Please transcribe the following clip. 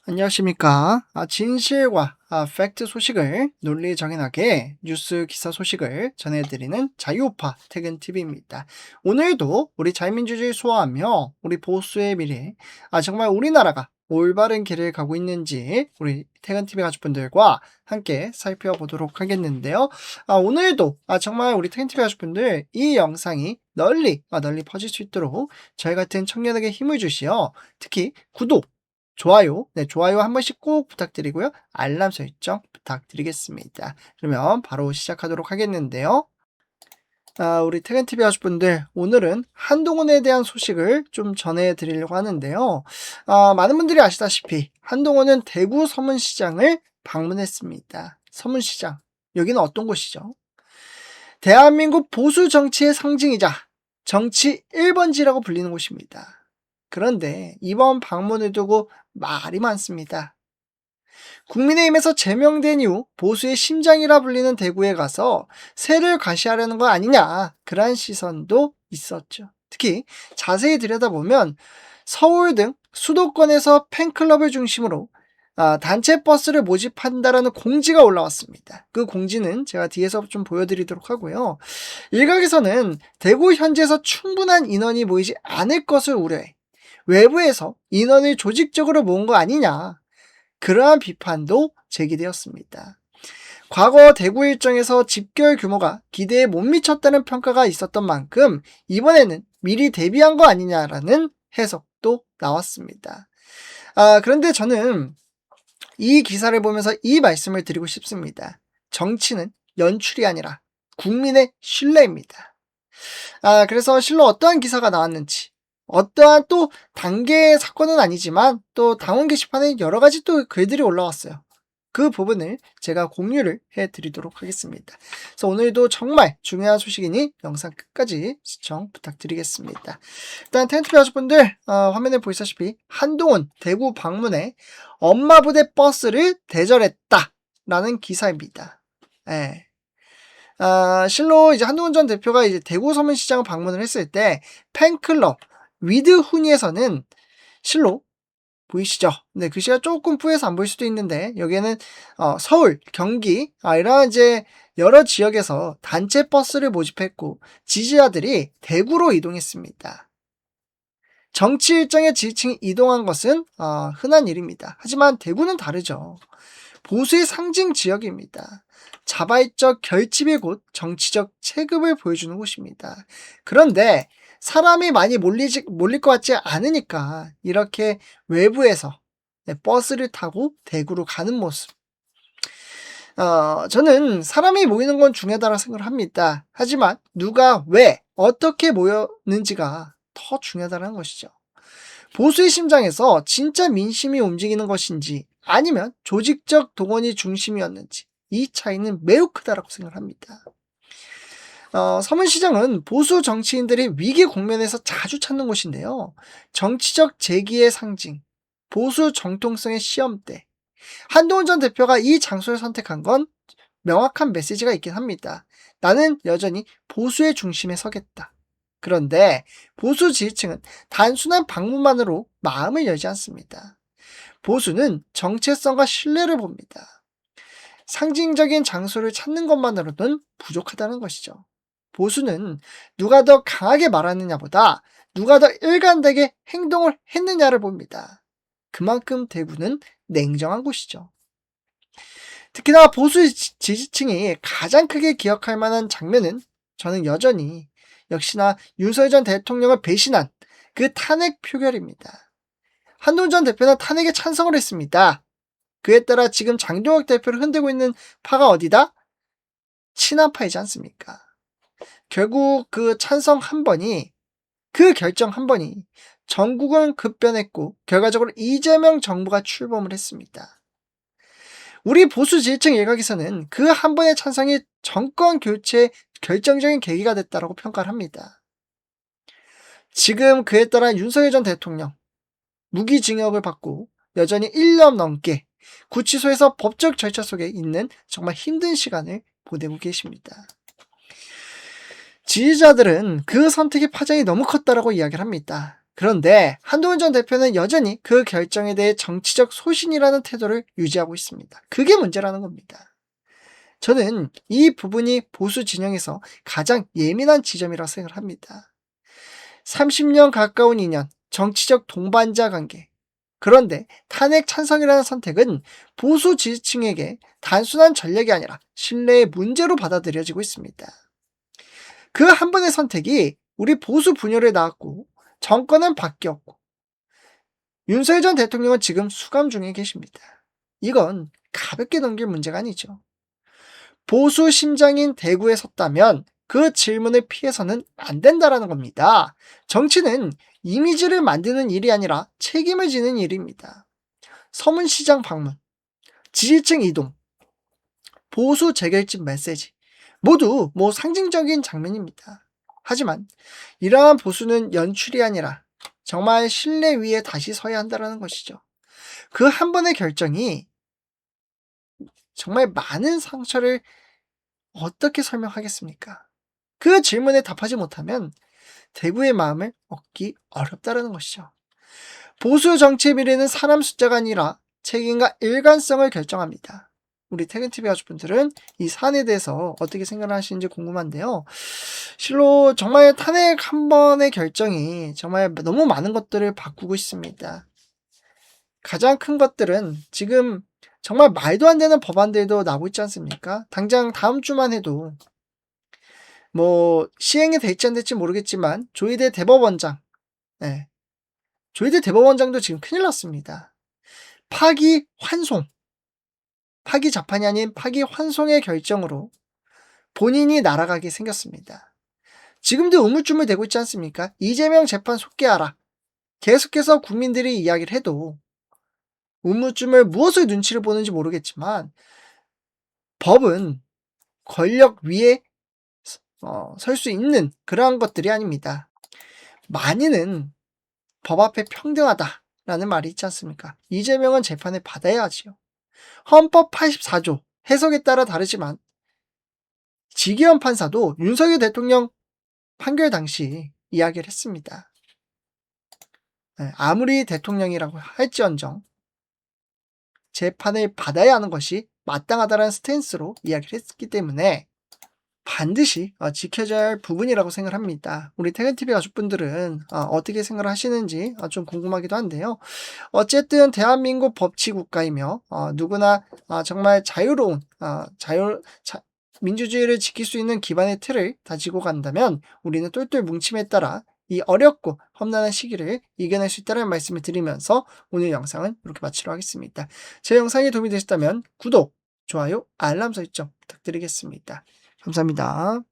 안녕하십니까. 진실과 팩트 소식을 논리정연하게 뉴스 기사 소식을 전해드리는 자유우파 퇴근TV입니다. 오늘도 우리 자유민주주의 수호하며 우리 보수의 미래, 정말 우리나라가 올바른 길을 가고 있는지 우리 퇴근TV 가족분들과 함께 살펴보도록 하겠는데요. 오늘도 정말 우리 퇴근TV 가족분들 이 영상이 널리 퍼질 수 있도록 저희 같은 청년에게 힘을 주시어 특히 구독, 좋아요, 좋아요 한 번씩 꼭 부탁드리고요. 알람 설정 부탁드리겠습니다. 그러면 바로 시작하도록 하겠는데요. 우리 퇴근TV 가족분들, 오늘은 한동훈에 대한 소식을 좀 전해드리려고 하는데요. 많은 분들이 아시다시피 한동훈은 대구 서문시장을 방문했습니다. 서문시장, 여기는 어떤 곳이죠? 대한민국 보수 정치의 상징이자 정치 1번지라고 불리는 곳입니다. 그런데 이번 방문을 두고 말이 많습니다. 국민의힘에서 제명된 이후 보수의 심장이라 불리는 대구에 가서 세를 과시하려는 거 아니냐, 그런 시선도 있었죠. 특히 자세히 들여다보면 서울 등 수도권에서 팬클럽을 중심으로 단체 버스를 모집한다라는 공지가 올라왔습니다. 그 공지는 제가 뒤에서 좀 보여드리도록 하고요. 일각에서는 대구 현지에서 충분한 인원이 모이지 않을 것을 우려해 외부에서 인원을 조직적으로 모은 거 아니냐, 그러한 비판도 제기되었습니다. 과거 대구 일정에서 집결 규모가 기대에 못 미쳤다는 평가가 있었던 만큼 이번에는 미리 대비한 거 아니냐라는 해석도 나왔습니다. 그런데 저는 이 기사를 보면서 이 말씀을 드리고 싶습니다. 정치는 연출이 아니라 국민의 신뢰입니다. 그래서 실로 어떠한 기사가 나왔는지, 어떠한 또 단계의 사건은 아니지만 또 당원 게시판에 여러 가지 또 글들이 올라왔어요. 그 부분을 제가 공유를 해드리도록 하겠습니다. 그래서 오늘도 정말 중요한 소식이니 영상 끝까지 시청 부탁드리겠습니다. 일단 텐트비 가족분들, 화면에 보시다시피 한동훈 대구 방문에 엄마 부대 버스를 대절했다 라는 기사입니다. 실로 이제 한동훈 전 대표가 이제 대구 서문시장을 방문을 했을 때 팬클럽 위드훈이에서는 실로 보이시죠? 네, 글씨가 조금 뿌여서 안 보일 수도 있는데 여기에는 서울, 경기 이런 이제 여러 지역에서 단체 버스를 모집했고 지지자들이 대구로 이동했습니다. 정치 일정의 지지층이 이동한 것은 흔한 일입니다. 하지만 대구는 다르죠. 보수의 상징 지역입니다. 자발적 결집의 곳, 정치적 체급을 보여주는 곳입니다. 그런데 사람이 많이 몰릴 것 같지 않으니까 이렇게 외부에서 버스를 타고 대구로 가는 모습. 저는 사람이 모이는 건 중요하다고 생각을 합니다. 하지만 누가 왜 어떻게 모였는지가 더 중요하다는 것이죠. 보수의 심장에서 진짜 민심이 움직이는 것인지 아니면 조직적 동원이 중심이었는지 이 차이는 매우 크다라고 생각합니다. 서문시장은 보수 정치인들이 위기 국면에서 자주 찾는 곳인데요. 정치적 재기의 상징, 보수 정통성의 시험대. 한동훈 전 대표가 이 장소를 선택한 건 명확한 메시지가 있긴 합니다. 나는 여전히 보수의 중심에 서겠다. 그런데 보수 지지층은 단순한 방문만으로 마음을 열지 않습니다. 보수는 정체성과 신뢰를 봅니다. 상징적인 장소를 찾는 것만으로는 부족하다는 것이죠. 보수는 누가 더 강하게 말하느냐보다 누가 더 일관되게 행동을 했느냐를 봅니다. 그만큼 대구는 냉정한 곳이죠. 특히나 보수 지지층이 가장 크게 기억할 만한 장면은 저는 여전히 역시나 윤석열 전 대통령을 배신한 그 탄핵 표결입니다. 한동훈 전 대표는 탄핵에 찬성을 했습니다. 그에 따라 지금 장동혁 대표를 흔들고 있는 파가 어디다? 친한파이지 않습니까? 결국 그 찬성 한 번이, 그 결정 한 번이 전국은 급변했고 결과적으로 이재명 정부가 출범을 했습니다. 우리 보수 지지층 일각에서는 그 한 번의 찬성이 정권 교체의 결정적인 계기가 됐다고 평가를 합니다. 지금 그에 따라 윤석열 전 대통령 무기징역을 받고 여전히 1년 넘게 구치소에서 법적 절차 속에 있는 정말 힘든 시간을 보내고 계십니다. 지지자들은 그 선택의 파장이 너무 컸다라고 이야기를 합니다. 그런데 한동훈 전 대표는 여전히 그 결정에 대해 정치적 소신이라는 태도를 유지하고 있습니다. 그게 문제라는 겁니다. 저는 이 부분이 보수 진영에서 가장 예민한 지점이라고 생각을 합니다. 30년 가까운 인연, 정치적 동반자 관계. 그런데 탄핵 찬성이라는 선택은 보수 지지층에게 단순한 전략이 아니라 신뢰의 문제로 받아들여지고 있습니다. 그 한 번의 선택이 우리 보수 분열에 나왔고 정권은 바뀌었고 윤석열 전 대통령은 지금 수감 중에 계십니다. 이건 가볍게 넘길 문제가 아니죠. 보수 심장인 대구에 섰다면 그 질문을 피해서는 안 된다라는 겁니다. 정치는 이미지를 만드는 일이 아니라 책임을 지는 일입니다. 서문시장 방문, 지지층 이동, 보수 재결집 메시지 모두 상징적인 장면입니다. 하지만 이러한 보수는 연출이 아니라 정말 신뢰 위에 다시 서야 한다는 것이죠. 그 한 번의 결정이 정말 많은 상처를 어떻게 설명하겠습니까? 그 질문에 답하지 못하면 대구의 마음을 얻기 어렵다는 것이죠. 보수 정치의 미래는 사람 숫자가 아니라 책임과 일관성을 결정합니다. 우리 퇴근TV 가족분들은 이 사안에 대해서 어떻게 생각을 하시는지 궁금한데요. 실로 정말 탄핵 한 번의 결정이 정말 너무 많은 것들을 바꾸고 있습니다. 가장 큰 것들은 지금 정말 말도 안 되는 법안들도 나오고 있지 않습니까? 당장 다음 주만 해도 시행이 될지 안 될지 모르겠지만 조희대 대법원장, 조희대 대법원장도 지금 큰일 났습니다. 파기 환송, 파기 자판이 아닌 파기 환송의 결정으로 본인이 날아가게 생겼습니다. 지금도 우물쭈물 되고 있지 않습니까? 이재명 재판 속개하라. 계속해서 국민들이 이야기를 해도 우물쭈물 무엇을 눈치를 보는지 모르겠지만 법은 권력 위에 설 수 있는 그러한 것들이 아닙니다. 만인은 법 앞에 평등하다라는 말이 있지 않습니까? 이재명은 재판을 받아야 하지요. 헌법 84조 해석에 따라 다르지만 지기현 판사도 윤석열 대통령 판결 당시 이야기를 했습니다. 아무리 대통령이라고 할지언정 재판을 받아야 하는 것이 마땅하다는 스탠스로 이야기를 했기 때문에 반드시 지켜져야 할 부분이라고 생각합니다. 우리 퇴근TV 가족분들은 어떻게 생각을 하시는지 좀 궁금하기도 한데요. 어쨌든 대한민국 법치국가이며 누구나 정말 자유로운 민주주의를 지킬 수 있는 기반의 틀을 다지고 간다면 우리는 똘똘 뭉침에 따라 이 어렵고 험난한 시기를 이겨낼 수 있다는 말씀을 드리면서 오늘 영상은 이렇게 마치도록 하겠습니다. 제 영상이 도움이 되셨다면 구독, 좋아요, 알람 설정 부탁드리겠습니다. 감사합니다.